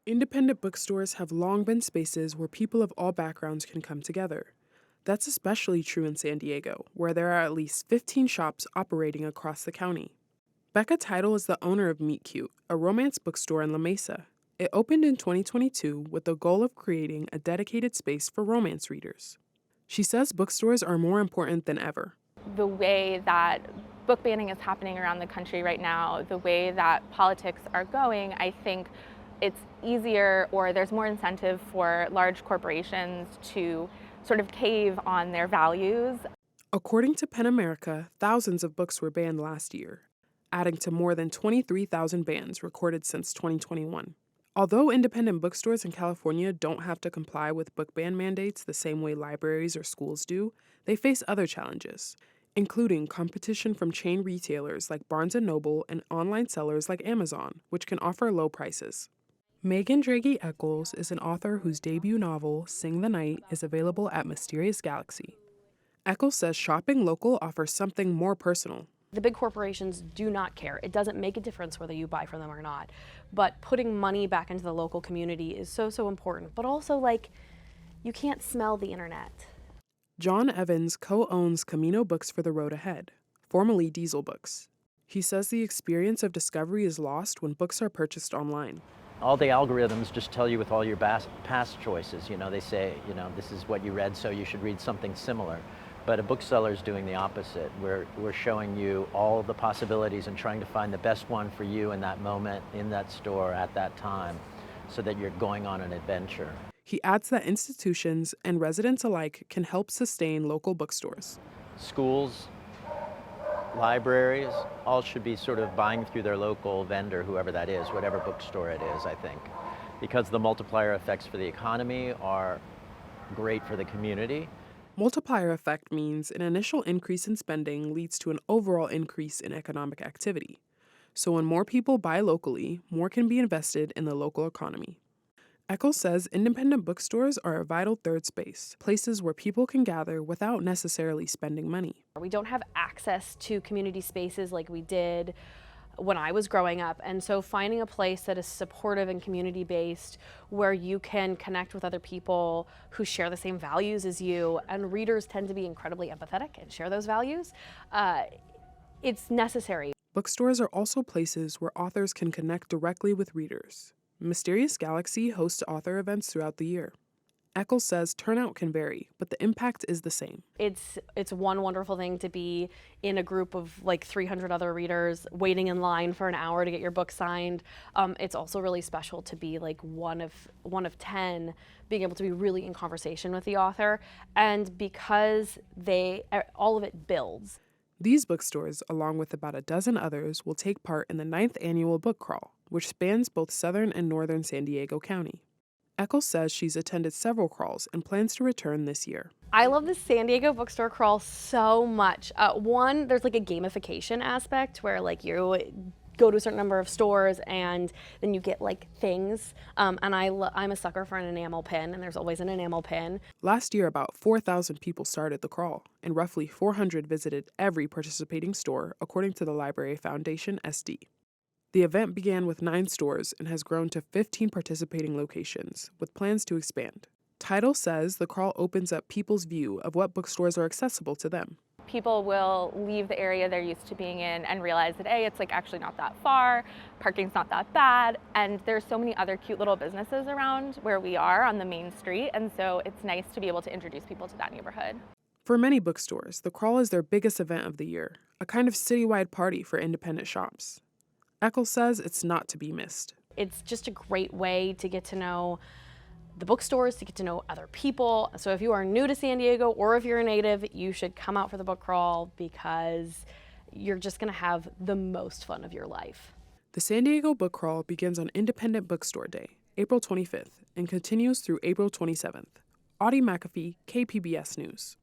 Independent bookstores have long been spaces where people of all backgrounds can come together. That's especially true in San Diego, where there are at least 15 shops operating across the county. Becca Title is the owner of Meet Cute, a romance bookstore in La Mesa. It opened in 2022 with the goal of creating a dedicated space for romance readers. She says bookstores are more important than ever. The way that book banning is happening around the country right now, the way that politics are going, I think it's easier, or there's more incentive for large corporations to sort of cave on their values. According to PEN America, thousands of books were banned last year, adding to more than 23,000 bans recorded since 2021. Although independent bookstores in California don't have to comply with book ban mandates the same way libraries or schools do, they face other challenges, including competition from chain retailers like Barnes & Noble and online sellers like Amazon, which can offer low prices. Megan Draghi Eccles is an author whose debut novel, Sing the Night, is available at Mysterious Galaxy. Eccles says shopping local offers something more personal. The big corporations do not care. It doesn't make a difference whether you buy from them or not. But putting money back into the local community is so important. But also, you can't smell the internet. John Evans co-owns Camino Books for the Road Ahead, formerly Diesel Books. He says the experience of discovery is lost when books are purchased online. All the algorithms just tell you with all your past choices, they say, this is what you read, so you should read something similar. But a bookseller is doing the opposite. We're showing you all the possibilities and trying to find the best one for you in that moment, in that store, at that time, so that you're going on an adventure. He adds that institutions and residents alike can help sustain local bookstores. Schools, libraries, all should be sort of buying through their local vendor, whoever that is, whatever bookstore it is, I think. Because the multiplier effects for the economy are great for the community. Multiplier effect means an initial increase in spending leads to an overall increase in economic activity. So when more people buy locally, more can be invested in the local economy. Eccles says independent bookstores are a vital third space, places where people can gather without necessarily spending money. We don't have access to community spaces like we did when I was growing up, and so finding a place that is supportive and community-based where you can connect with other people who share the same values as you, and readers tend to be incredibly empathetic and share those values, it's necessary. Bookstores are also places where authors can connect directly with readers. Mysterious Galaxy hosts author events throughout the year. Eccles says turnout can vary, but the impact is the same. It's one wonderful thing to be in a group of 300 other readers waiting in line for an hour to get your book signed. It's also really special to be one of 10, being able to be really in conversation with the author, and because all of it builds. These bookstores, along with about a dozen others, will take part in the 9th annual book crawl, which spans both southern and northern San Diego County. Eccles says she's attended several crawls and plans to return this year. I love the San Diego bookstore crawl so much. One, there's a gamification aspect where you go to a certain number of stores and then you get things. And I'm a sucker for an enamel pin, and there's always an enamel pin. Last year, about 4,000 people started the crawl, and roughly 400 visited every participating store, according to the Library Foundation, SD. The event began with 9 stores and has grown to 15 participating locations, with plans to expand. Title says the crawl opens up people's view of what bookstores are accessible to them. People will leave the area they're used to being in and realize that it's actually not that far, parking's not that bad, and there's so many other cute little businesses around where we are on the main street, and so it's nice to be able to introduce people to that neighborhood. For many bookstores, the crawl is their biggest event of the year, a kind of citywide party for independent shops. Eccles says it's not to be missed. It's just a great way to get to know the bookstores, to get to know other people. So if you are new to San Diego or if you're a native, you should come out for the book crawl because you're just going to have the most fun of your life. The San Diego Book Crawl begins on Independent Bookstore Day, April 25th, and continues through April 27th. Audy McAfee, KPBS News.